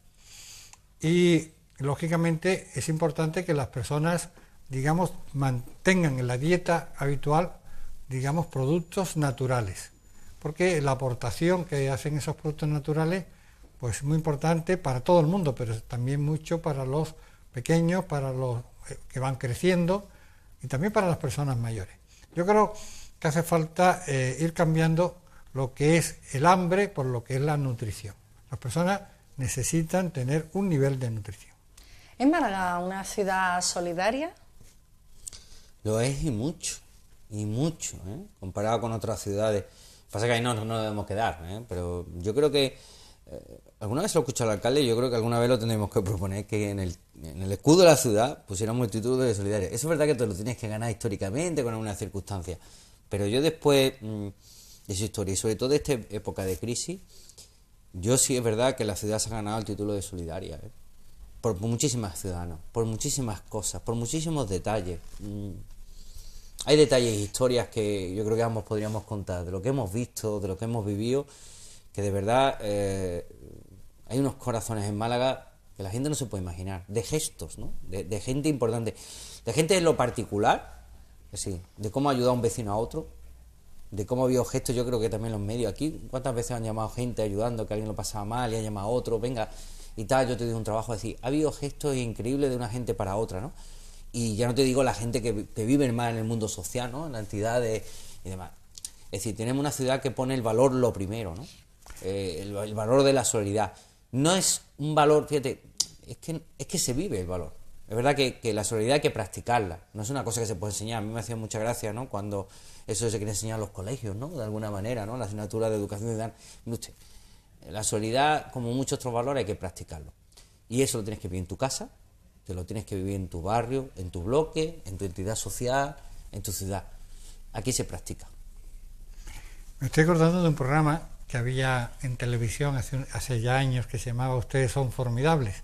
y, lógicamente, es importante que las personas, digamos, mantengan en la dieta habitual, digamos, productos naturales, porque la aportación que hacen esos productos naturales, pues es muy importante para todo el mundo, pero también mucho para los pequeños, para los que van creciendo y también para las personas mayores. Yo creo que hace falta ir cambiando lo que es el hambre por lo que es la nutrición. Las personas necesitan tener un nivel de nutrición. ¿Es Málaga una ciudad solidaria? Lo es y mucho, comparado con otras ciudades. Pasa que ahí no nos debemos quedar, pero yo creo que, alguna vez lo he escuchado al alcalde y yo creo que alguna vez lo tendremos que proponer, que en el escudo de la ciudad pusiéramos el título de solidaria. Eso es verdad que te lo tienes que ganar históricamente con alguna circunstancia, pero yo después de su historia y sobre todo de esta época de crisis, yo sí es verdad que la ciudad se ha ganado el título de solidaria, por muchísimas ciudadanos, por muchísimas cosas, por muchísimos detalles. Hay detalles e historias que yo creo que ambos podríamos contar, de lo que hemos visto, de lo que hemos vivido, que de verdad hay unos corazones en Málaga que la gente no se puede imaginar, de gestos, ¿no? De gente importante, de gente en lo particular, sí, de cómo ha ayudado a un vecino a otro, de cómo ha habido gestos. Yo creo que también los medios aquí, ¿cuántas veces han llamado gente ayudando, que alguien lo pasaba mal y han llamado a otro, venga, y tal, yo te doy un trabajo? Es decir, ha habido gestos increíbles de una gente para otra, ¿no? Y ya no te digo la gente que vive más en el mundo social, ¿no? En la entidad y demás. Es decir, tenemos una ciudad que pone el valor lo primero, ¿no? El valor de la solidaridad. No es un valor, fíjate, es que se vive el valor. Es verdad que la solidaridad hay que practicarla, no es una cosa que se puede enseñar. A mí me hacía mucha gracia, ¿no?, cuando eso se quiere enseñar en los colegios, ¿no?, de alguna manera, ¿no?, la asignatura de educación ciudadana. La solidaridad, como muchos otros valores, hay que practicarlo. Y eso lo tienes que vivir en tu casa, te lo tienes que vivir en tu barrio, en tu bloque, en tu entidad social, en tu ciudad. Aquí se practica. Me estoy acordando de un programa que había en televisión hace ya años que se llamaba Ustedes son formidables.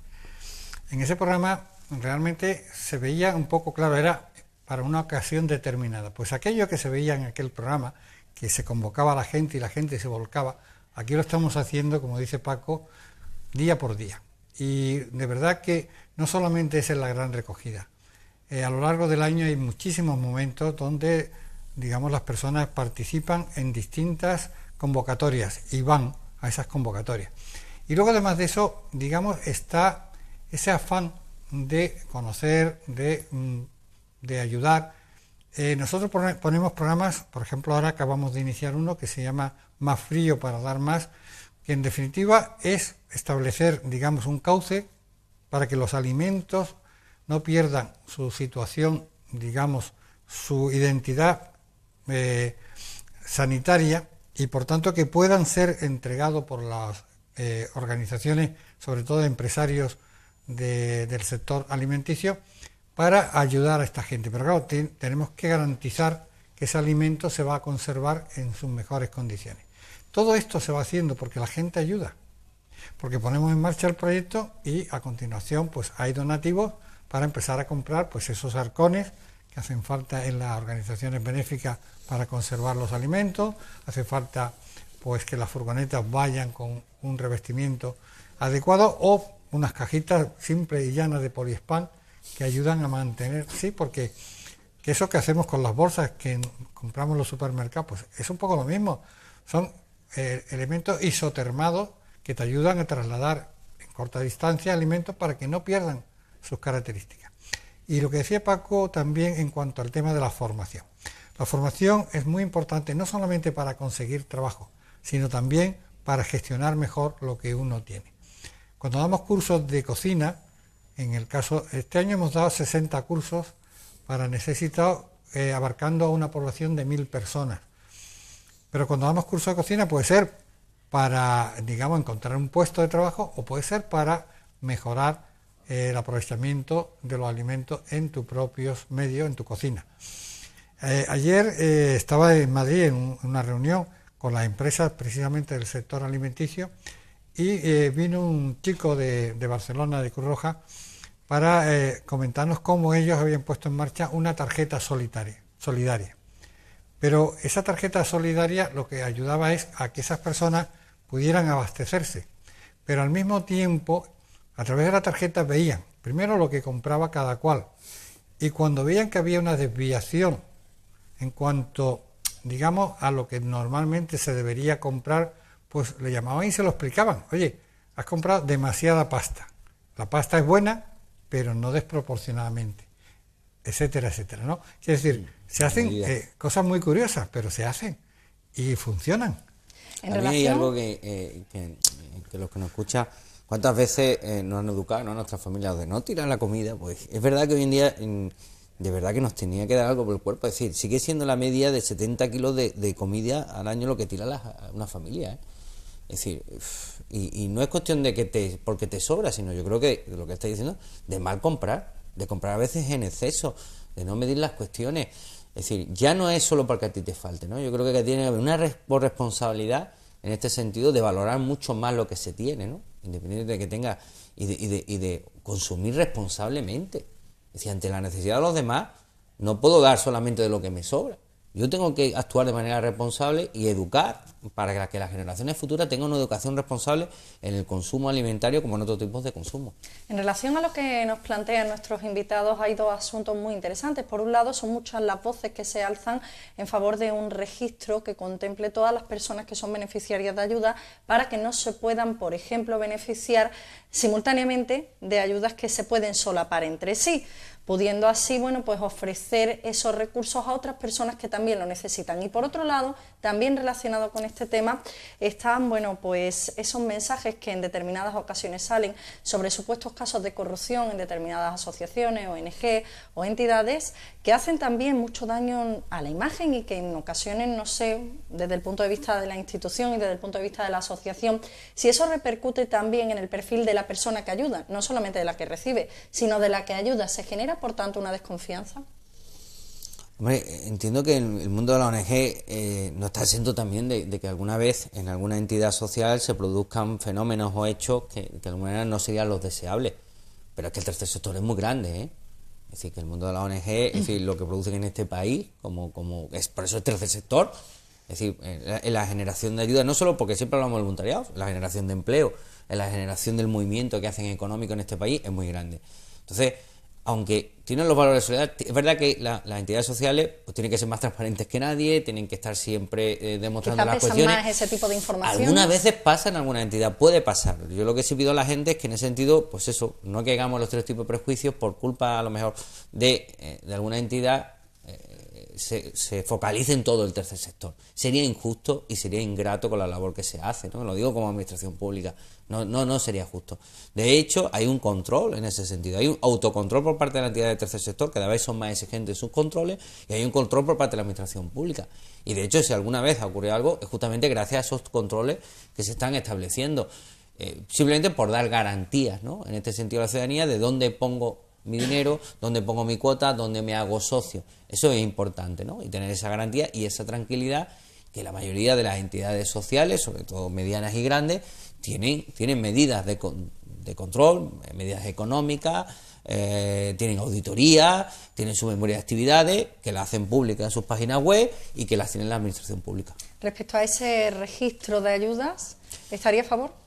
En ese programa realmente se veía un poco claro, era para una ocasión determinada. Pues aquello que se veía en aquel programa, que se convocaba a la gente y la gente se volcaba, aquí lo estamos haciendo, como dice Paco, día por día. Y de verdad que no solamente esa es la gran recogida. A lo largo del año hay muchísimos momentos donde, digamos, las personas participan en distintas convocatorias y van a esas convocatorias. Y luego, además de eso, digamos, está ese afán de conocer, de ayudar. Nosotros ponemos programas, por ejemplo, ahora acabamos de iniciar uno que se llama Más frío para dar más, que en definitiva es establecer, digamos, un cauce para que los alimentos no pierdan su situación, digamos, su identidad sanitaria y por tanto que puedan ser entregados por las organizaciones, sobre todo empresarios del sector alimenticio, para ayudar a esta gente. Pero claro, tenemos que garantizar que ese alimento se va a conservar en sus mejores condiciones. Todo esto se va haciendo porque la gente ayuda, porque ponemos en marcha el proyecto y a continuación pues hay donativos para empezar a comprar pues esos arcones que hacen falta en las organizaciones benéficas para conservar los alimentos, hace falta pues que las furgonetas vayan con un revestimiento adecuado o unas cajitas simples y llanas de poliespán que ayudan a mantener, sí, porque que eso que hacemos con las bolsas que compramos en los supermercados, pues es un poco lo mismo, son elementos isotermados que te ayudan a trasladar en corta distancia alimentos para que no pierdan sus características. Y lo que decía Paco también en cuanto al tema de la formación. La formación es muy importante no solamente para conseguir trabajo, sino también para gestionar mejor lo que uno tiene. Cuando damos cursos de cocina, en el caso, este año hemos dado 60 cursos para necesitados, abarcando a una población de 1000 personas. Pero cuando damos cursos de cocina puede ser para, digamos, encontrar un puesto de trabajo o puede ser para mejorar el aprovechamiento de los alimentos en tus propios medios, en tu cocina. Ayer estaba en Madrid en una reunión con las empresas precisamente del sector alimenticio y vino un chico de Barcelona, de Cruz Roja, para comentarnos cómo ellos habían puesto en marcha una tarjeta solidaria. Pero esa tarjeta solidaria lo que ayudaba es a que esas personas pudieran abastecerse, pero al mismo tiempo, a través de la tarjeta veían primero lo que compraba cada cual, y cuando veían que había una desviación en cuanto, digamos, a lo que normalmente se debería comprar, pues le llamaban y se lo explicaban. Oye, has comprado demasiada pasta, la pasta es buena, pero no desproporcionadamente, etcétera, etcétera, ¿no? Es decir, se hacen cosas muy curiosas, pero se hacen y funcionan. A mí hay algo que los que nos escuchan, ¿cuántas veces nos han educado, ¿no?, nuestras familias de no tirar la comida? Pues es verdad que hoy en día, de verdad que nos tenía que dar algo por el cuerpo. Es decir, sigue siendo la media de 70 kilos de comida al año lo que tira una familia, ¿eh? Es decir, y no es cuestión de que porque te sobra, sino yo creo que lo que estáis diciendo, de mal comprar, de comprar a veces en exceso, de no medir las cuestiones. Es decir, ya no es solo porque a ti te falte, ¿no? Yo creo que tiene que haber una responsabilidad en este sentido de valorar mucho más lo que se tiene, ¿no? Independiente de que tenga y de consumir responsablemente. Es decir, ante la necesidad de los demás no puedo dar solamente de lo que me sobra. Yo tengo que actuar de manera responsable y educar para que las generaciones futuras tengan una educación responsable en el consumo alimentario como en otros tipos de consumo. En relación a lo que nos plantean nuestros invitados, hay dos asuntos muy interesantes. Por un lado, son muchas las voces que se alzan en favor de un registro que contemple todas las personas que son beneficiarias de ayuda para que no se puedan, por ejemplo, beneficiar simultáneamente de ayudas que se pueden solapar entre sí, pudiendo así, bueno, pues ofrecer esos recursos a otras personas que también lo necesitan. Y por otro lado, también relacionado con este tema, están, bueno, pues esos mensajes que en determinadas ocasiones salen sobre supuestos casos de corrupción en determinadas asociaciones, ONG o entidades que hacen también mucho daño a la imagen y que en ocasiones, no sé, desde el punto de vista de la institución y desde el punto de vista de la asociación, si eso repercute también en el perfil de la persona que ayuda, no solamente de la que recibe, sino de la que ayuda. ¿Se genera, por tanto, una desconfianza? Hombre, entiendo que el mundo de la ONG no está exento también de que alguna vez en alguna entidad social se produzcan fenómenos o hechos que de alguna manera no serían los deseables. Pero es que el tercer sector es muy grande, ¿eh? Es decir, que el mundo de la ONG, es decir, lo que producen en este país, es por eso el tercer sector, es decir, en la generación de ayuda, no solo porque siempre hablamos del voluntariado, la generación de empleo, en la generación del movimiento que hacen económico en este país es muy grande. Entonces, aunque tienen los valores de solidaridad, es verdad que las entidades sociales pues tienen que ser más transparentes que nadie, tienen que estar siempre demostrando las cuestiones. Más ese tipo de información. Algunas veces pasa en alguna entidad, puede pasar. Yo lo que sí pido a la gente es que en ese sentido, pues eso, no caigamos en los estereotipos y prejuicios por culpa a lo mejor de alguna entidad. Se focalice en todo el tercer sector. Sería injusto y sería ingrato con la labor que se hace, ¿no? Lo digo como administración pública. No sería justo. De hecho, hay un control en ese sentido. Hay un autocontrol por parte de la entidad del tercer sector, cada vez son más exigentes sus controles, y hay un control por parte de la administración pública. Y de hecho, si alguna vez ha ocurrido algo, es justamente gracias a esos controles que se están estableciendo. Simplemente por dar garantías, ¿no? En este sentido a la ciudadanía de dónde pongo mi dinero, dónde pongo mi cuota, dónde me hago socio. Eso es importante, ¿no? Y tener esa garantía y esa tranquilidad que la mayoría de las entidades sociales, sobre todo medianas y grandes, tienen medidas de control, medidas económicas, tienen auditoría, tienen su memoria de actividades, que la hacen pública en sus páginas web y que las tiene la administración pública. Respecto a ese registro de ayudas, ¿estaría a favor?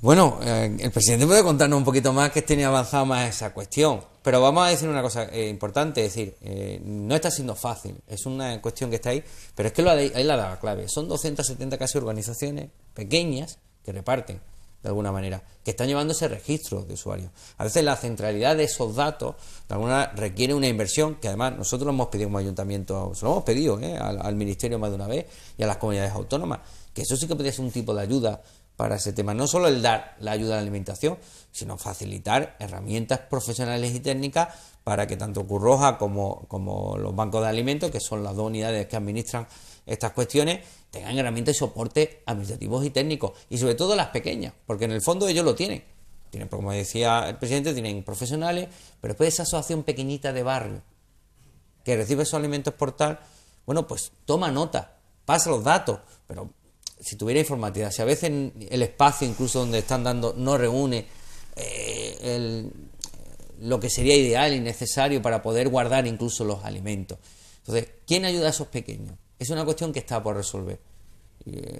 Bueno, el presidente puede contarnos un poquito más que tiene avanzado más esa cuestión, pero vamos a decir una cosa importante, es decir, no está siendo fácil, es una cuestión que está ahí, pero es que ahí la da la clave, son 270 casi organizaciones pequeñas que reparten de alguna manera, que están llevando ese registro de usuarios. A veces la centralidad de esos datos de alguna manera requiere una inversión que además nosotros lo hemos pedido como ayuntamiento, se lo hemos pedido al ministerio más de una vez y a las comunidades autónomas, que eso sí que podría ser un tipo de ayuda para ese tema, no solo el dar la ayuda a la alimentación, sino facilitar herramientas profesionales y técnicas para que tanto Cruz Roja como los bancos de alimentos, que son las dos unidades que administran estas cuestiones, tengan herramientas y soporte administrativos y técnicos, y sobre todo las pequeñas, porque en el fondo ellos lo tienen, como decía el presidente, tienen profesionales, pero después esa asociación pequeñita de barrio que recibe esos alimentos por tal, bueno, pues toma nota, pasa los datos, pero si tuviera informatividad, si a veces el espacio incluso donde están dando no reúne lo que sería ideal y necesario para poder guardar incluso los alimentos. Entonces, ¿quién ayuda a esos pequeños? Es una cuestión que está por resolver.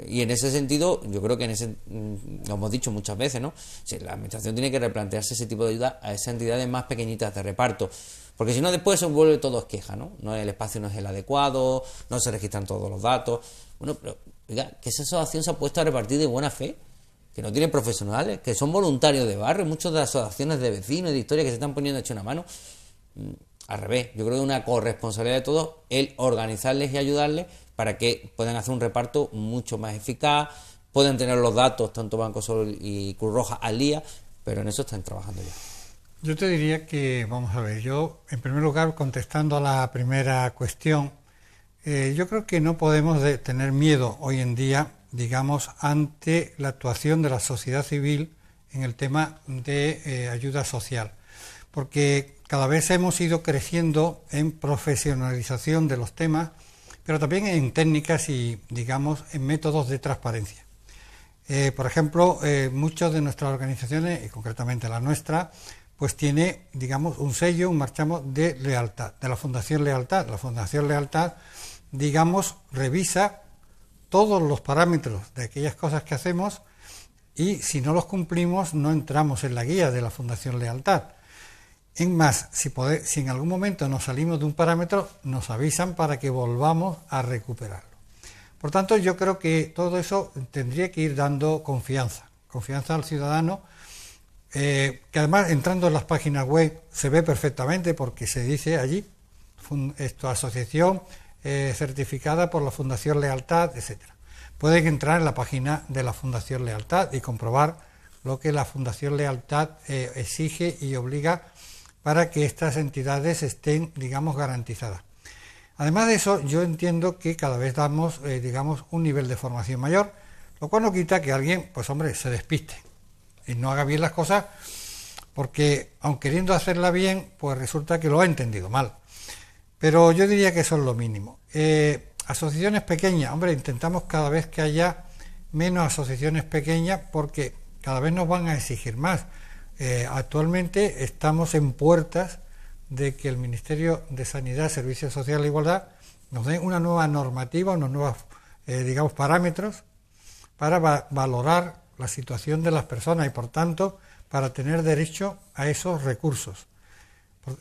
Y en ese sentido, yo creo que lo hemos dicho muchas veces, ¿no? La administración tiene que replantearse ese tipo de ayuda a esas entidades más pequeñitas de reparto, porque si no después se vuelve todo queja, ¿no? El espacio no es el adecuado, no se registran todos los datos. Bueno, pero oiga, que esa asociación se ha puesto a repartir de buena fe, que no tienen profesionales, que son voluntarios de barrio, muchas de las asociaciones de vecinos y de historia que se están poniendo hecho una mano. Al revés, yo creo que es una corresponsabilidad de todos el organizarles y ayudarles para que puedan hacer un reparto mucho más eficaz, puedan tener los datos, tanto Banco Sol y Cruz Roja, al día, pero en eso están trabajando ya. Yo te diría que, vamos a ver, yo en primer lugar, contestando a la primera cuestión, yo creo que no podemos tener miedo hoy en día, digamos, ante la actuación de la sociedad civil en el tema de ayuda social, porque cada vez hemos ido creciendo en profesionalización de los temas, pero también en técnicas y, digamos, en métodos de transparencia. Por ejemplo, muchas de nuestras organizaciones, y concretamente la nuestra, pues tiene, digamos, un sello, un marchamo de lealtad, de la Fundación Lealtad. La Fundación Lealtad, digamos, revisa todos los parámetros de aquellas cosas que hacemos y si no los cumplimos no entramos en la guía de la Fundación Lealtad. En más, si en algún momento nos salimos de un parámetro, nos avisan para que volvamos a recuperarlo. Por tanto, yo creo que todo eso tendría que ir dando confianza al ciudadano, que además entrando en las páginas web se ve perfectamente porque se dice allí, asociación certificada por la Fundación Lealtad, etcétera. Pueden entrar en la página de la Fundación Lealtad y comprobar lo que la Fundación Lealtad exige y obliga para que estas entidades estén, digamos, garantizadas. Además de eso, yo entiendo que cada vez damos, digamos, un nivel de formación mayor, lo cual no quita que alguien, pues hombre, se despiste y no haga bien las cosas, porque aun queriendo hacerla bien, pues resulta que lo ha entendido mal. pero yo diría que eso es lo mínimo. Asociaciones pequeñas, hombre, intentamos cada vez que haya menos asociaciones pequeñas porque cada vez nos van a exigir más. Actualmente estamos en puertas de que el Ministerio de Sanidad, Servicios Sociales e Igualdad nos dé una nueva normativa, unos nuevos, digamos, parámetros para valorar la situación de las personas y, por tanto, para tener derecho a esos recursos.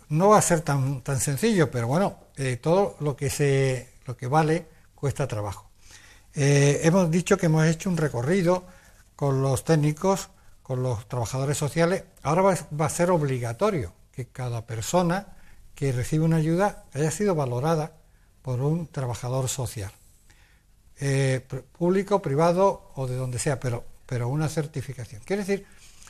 No va a ser tan sencillo, pero bueno, todo lo que vale cuesta trabajo. Hemos dicho que hemos hecho un recorrido con los técnicos, con los trabajadores sociales. Ahora va a ser obligatorio que cada persona que recibe una ayuda haya sido valorada por un trabajador social, público, privado o de donde sea, pero una certificación. Quiere decir,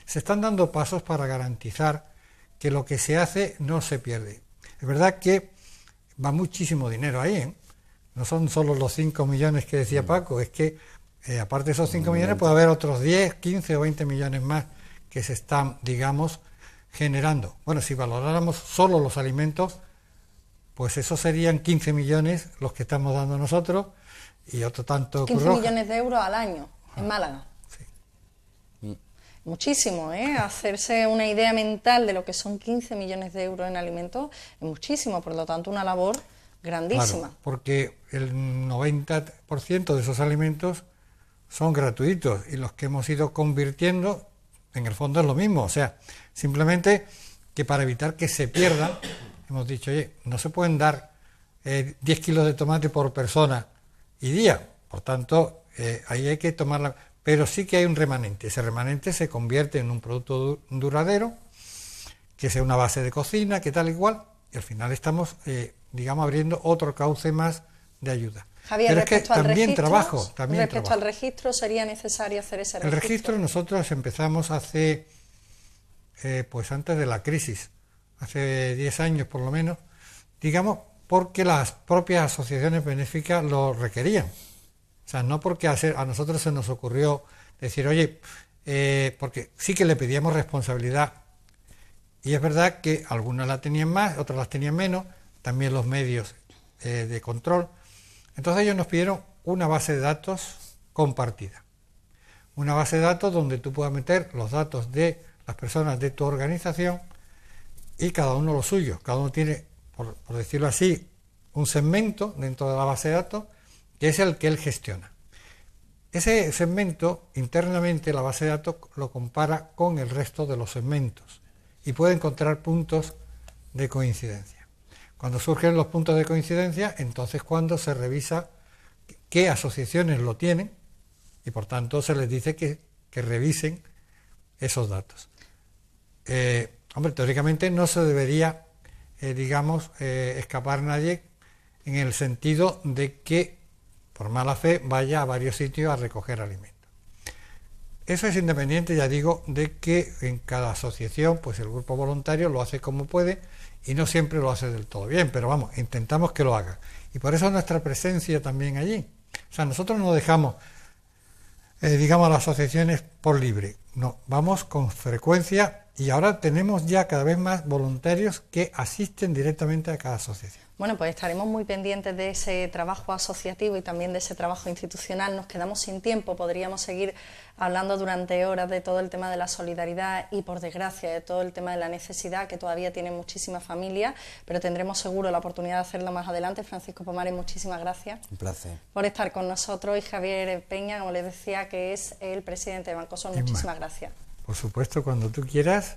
se están dando pasos para garantizar que lo que se hace no se pierde. Es verdad que va muchísimo dinero ahí, ¿eh? No son solo los 5 millones que decía Paco, es que aparte de esos 5 millones puede haber otros 10, 15 o 20 millones más que se están, digamos, generando. Bueno, si valoráramos solo los alimentos, pues eso serían 15 millones los que estamos dando nosotros y otro tanto... 15 millones de euros al año en Málaga. Sí. Muchísimo, ¿eh? Hacerse una idea mental de lo que son 15 millones de euros en alimentos es muchísimo, por lo tanto una labor grandísima. Claro, porque el 90% de esos alimentos son gratuitos y los que hemos ido convirtiendo, en el fondo es lo mismo, o sea, simplemente que para evitar que se pierdan, hemos dicho, oye, no se pueden dar 10 kilos de tomate por persona y día, por tanto, ahí hay que tomarla, pero sí que hay un remanente, ese remanente se convierte en un producto duradero, que sea una base de cocina, que tal igual, y al final estamos, digamos, abriendo otro cauce más de ayuda. Javier, pero es que respecto al registro, ¿sería necesario hacer ese registro? El registro nosotros empezamos hace, pues antes de la crisis, hace 10 años por lo menos, digamos, porque las propias asociaciones benéficas lo requerían. O sea, no porque a nosotros se nos ocurrió decir, oye, porque sí que le pedíamos responsabilidad. Y es verdad que algunas la tenían más, otras las tenían menos, también los medios de control. Entonces ellos nos pidieron una base de datos compartida. Una base de datos donde tú puedas meter los datos de las personas de tu organización y cada uno lo suyo. Cada uno tiene, por decirlo así, un segmento dentro de la base de datos que es el que él gestiona. Ese segmento, internamente, la base de datos lo compara con el resto de los segmentos y puede encontrar puntos de coincidencia. Cuando surgen los puntos de coincidencia, entonces cuando se revisa qué asociaciones lo tienen y por tanto se les dice que revisen esos datos. Hombre, teóricamente no se debería, escapar nadie en el sentido de que por mala fe vaya a varios sitios a recoger alimentos. Eso es independiente, ya digo, de que en cada asociación, pues el grupo voluntario lo hace como puede y no siempre lo hace del todo bien, pero vamos, intentamos que lo haga. Y por eso nuestra presencia también allí. O sea, nosotros no dejamos, a las asociaciones por libre. No, vamos con frecuencia y ahora tenemos ya cada vez más voluntarios que asisten directamente a cada asociación. Bueno, pues estaremos muy pendientes de ese trabajo asociativo y también de ese trabajo institucional. Nos quedamos sin tiempo, podríamos seguir hablando durante horas de todo el tema de la solidaridad y, por desgracia, de todo el tema de la necesidad que todavía tienen muchísimas familias, pero tendremos seguro la oportunidad de hacerlo más adelante. Francisco Pomares, muchísimas gracias. Un placer. Por estar con nosotros, y Javier Peña, como les decía, que es el presidente de Bancosol, muchísimas gracias. Por supuesto, cuando tú quieras,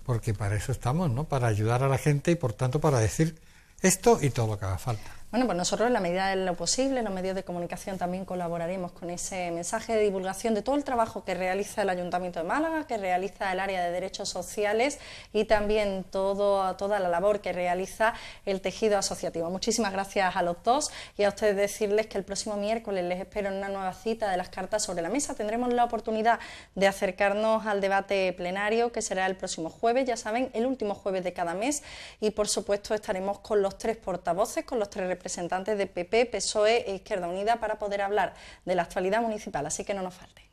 porque para eso estamos, ¿no? Para ayudar a la gente y, por tanto, para decir esto y todo lo que haga falta. Bueno, pues nosotros en la medida de lo posible, los medios de comunicación también colaboraremos con ese mensaje de divulgación de todo el trabajo que realiza el Ayuntamiento de Málaga, que realiza el área de derechos sociales y también toda la labor que realiza el tejido asociativo. Muchísimas gracias a los dos y a ustedes decirles que el próximo miércoles les espero en una nueva cita de las cartas sobre la mesa. Tendremos la oportunidad de acercarnos al debate plenario que será el próximo jueves, ya saben, el último jueves de cada mes, y por supuesto estaremos con los 3 portavoces, con los 3 representantes de PP, PSOE e Izquierda Unida para poder hablar de la actualidad municipal, así que no nos falte.